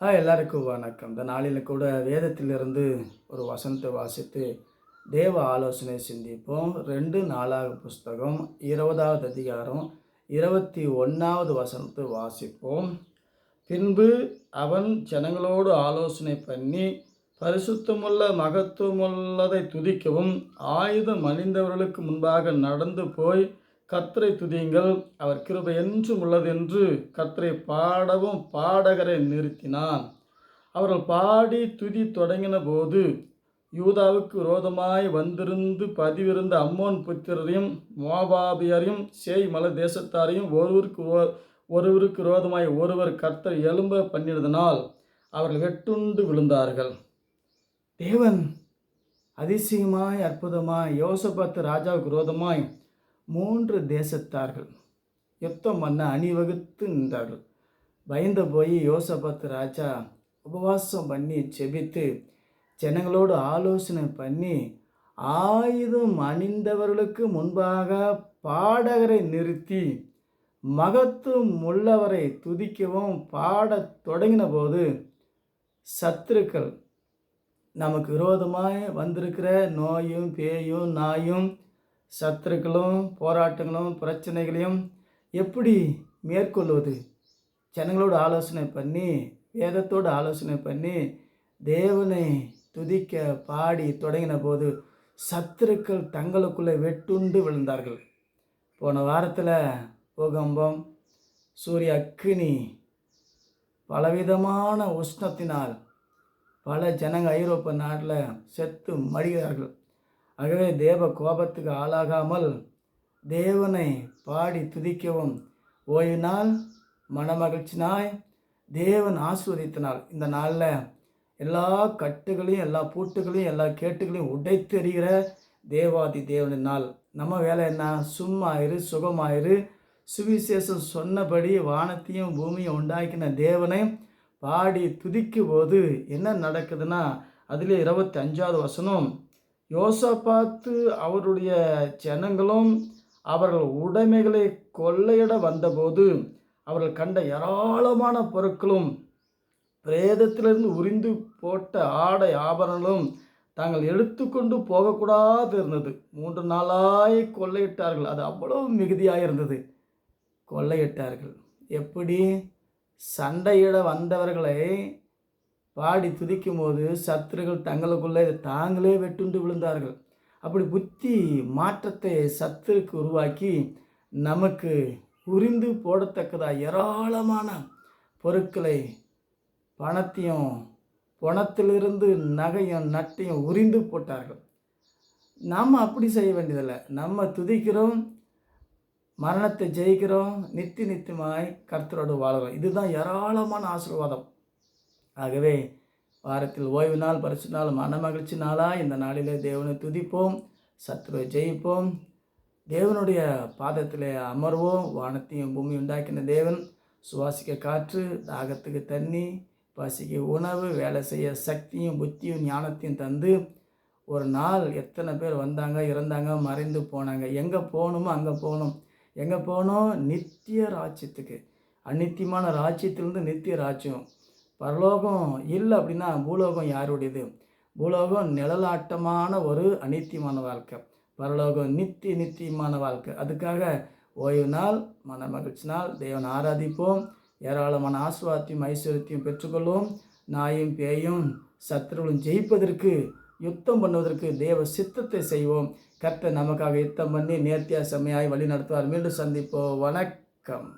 எல்லாருக்கும் வணக்கம். இந்த நாளில் கூட வேதத்திலிருந்து ஒரு வசனத்தை வாசித்து தேவ ஆலோசனை சிந்திப்போம். 2 நாளாக புஸ்தகம் 20வது அதிகாரம் 21வது வசனத்தை வாசிப்போம். பின்பு அவன் ஜனங்களோடு ஆலோசனை பண்ணி பரிசுத்தமுள்ள மகத்துவமுள்ளதை துதிக்கவும் ஆயுதம் அணிந்தவர்களுக்கு முன்பாக நடந்து போய் கர்த்தரை துதியுங்கள், அவர் கிருபை என்றும் உள்ளதென்று கர்த்தரை பாடவும் பாடகரை நிறுத்தினான். அவர்கள் பாடி துதி தொடங்கின போது யூதாவுக்கு விரோதமாய் வந்திருந்து பதிவிருந்த அம்மோன் புத்திரரையும் மோவாபியரையும் சேய் மலை தேசத்தாரையும் ஒருவருக்கு விரோதமாய் ஒருவர் கர்த்தர் எழும்ப பண்ணினதனால் அவர்கள் வெட்டுண்டு விழுந்தார்கள். தேவன் அதிசயமாய் அற்புதமாய் யோசபாத்து ராஜாவுக்கு விரோதமாய் 3 தேசத்தார்கள் யுத்தம் பண்ண அணிவகுத்து நின்றார்கள். பயந்து போய் யோசபாத்து ராஜா உபவாசம் பண்ணி செபித்து ஜனங்களோடு ஆலோசனை பண்ணி ஆயுதம் அணிந்தவர்களுக்கு முன்பாக பாடகரை நிறுத்தி மகத்துவம் உள்ளவரை துதிக்கவும் பாடத் தொடங்கின போது சத்துருக்கள் நமக்கு விரோதமாய் வந்திருக்கிற நோயும் பேயும் நாயும் சத்துருக்களும் போராட்டங்களும் பிரச்சனைகளையும் எப்படி மேற்கொள்வது? ஜனங்களோடு ஆலோசனை பண்ணி வேதத்தோடு ஆலோசனை பண்ணி தேவனை துதிக்க பாடி தொடங்கின போது சத்துருக்கள் தங்களுக்குள்ளே வெட்டுண்டு விழுந்தார்கள். போன வாரத்தில் பூகம்பம், சூரிய அக்கினி, பலவிதமான உஷ்ணத்தினால் பல ஜனங்க ஐரோப்பா நாட்டில் செத்து மடிகிறார்கள். ஆகவே தேவ கோபத்துக்கு ஆளாகாமல் தேவனை பாடி துதிக்கவும் ஓய்வு நாள் மனமகிழ்ச்சினாய் தேவன் ஆசீர்வதித்தனால் இந்த நாளில் எல்லா கட்டுகளையும் எல்லா பூட்டுகளையும் எல்லா கேட்டுகளையும் உடைத்தெறிகிற தேவாதி தேவனின் நாள். நம்ம வேலை என்ன? சும்மாயிரு, சுகமாயிரு. சுவிசேஷம் சொன்னபடி வானத்தையும் பூமியும் உண்டாக்கின தேவனை பாடி துதிக்கும் போது என்ன நடக்குதுன்னா, அதில் 25வது வசனம், யோசபாத்து அவருடைய ஜனங்களும் அவர்கள் உடைமைகளை கொள்ளையிட வந்தபோது அவர்கள் கண்ட ஏராளமான பொருட்களும் பிரேதத்திலிருந்து உரிந்து போட்ட ஆடை ஆபரணங்களும் தாங்கள் எடுத்துக்கொண்டு போகக்கூடாது இருந்தது. 3 நாளாய் கொள்ளையிட்டார்கள். அது அவ்வளவு மிகுதியாக இருந்தது. கொள்ளையிட்டார்கள். எப்படி? சண்டையிட வந்தவர்களை பாடி துதிக்கும் போது சத்துருகள் தங்களுக்குள்ளே தாங்களே வெட்டுண்டு விழுந்தார்கள். அப்படி புத்தி மாற்றத்தை சத்துருக்கு உருவாக்கி நமக்கு உரிந்து போடத்தக்கதாக ஏராளமான பொருட்களை பணத்தையும் பணத்திலிருந்து நகையும் நட்டையும் உரிந்து போட்டார்கள். நாம் அப்படி செய்ய வேண்டியதில்லை. நம்ம துதிக்கிறோம், மரணத்தை ஜெயிக்கிறோம், நித்தியமாய் கர்த்தரோடு வாழுறோம். இதுதான் ஏராளமான ஆசீர்வாதம். ஆகவே வாரத்தில் ஓய்வு நாள், பரிசுத்த நாள், மனமகிழ்ச்சி நாளாக இந்த நாளிலே தேவனை துதிப்போம், சத்துருவை ஜெயிப்போம், தேவனுடைய பாதத்தில் அமர்வோம். வானத்தையும் பூமி உண்டாக்கின தேவன் சுவாசிக்க காற்று, தாகத்துக்கு தண்ணி, பசிக்க உணவு, வேலை செய்ய சக்தியும் புத்தியும் ஞானத்தையும் தந்து ஒரு நாள் எத்தனை பேர் வந்தாங்க, இறந்தாங்க, மறைந்து போனாங்க. எங்கே போகணுமோ அங்கே போகணும். எங்கே போகணும்? நித்திய ராஜ்யத்துக்கு. அநித்தியமான ராஜ்யத்திலிருந்து நித்திய ராஜ்யம். பரலோகம் இல்லை அப்படின்னா பூலோகம் யாருடையது? பூலோகம் நிழலாட்டமான ஒரு அநித்தியமான வாழ்க்கை. பரலோகம் நித்தியமான வாழ்க்கை. அதுக்காக ஓய்வு நாள், மன மகிழ்ச்சி நாள் தேவனை ஆராதிப்போம். ஏராளமான ஆசீர்வாதத்தையும் ஐஸ்வர்யத்தையும் பெற்றுக்கொள்வோம். நாயும் பேயும் சத்துருவும் ஜெயிப்பதற்கு, யுத்தம் பண்ணுவதற்கு தேவ சித்தத்தை செய்வோம். கர்த்தர் நமக்காக யுத்தம் பண்ணி நேர்த்தியாக செம்மையாய் வழி நடத்துவார். மீண்டும் சந்திப்போம். வணக்கம்.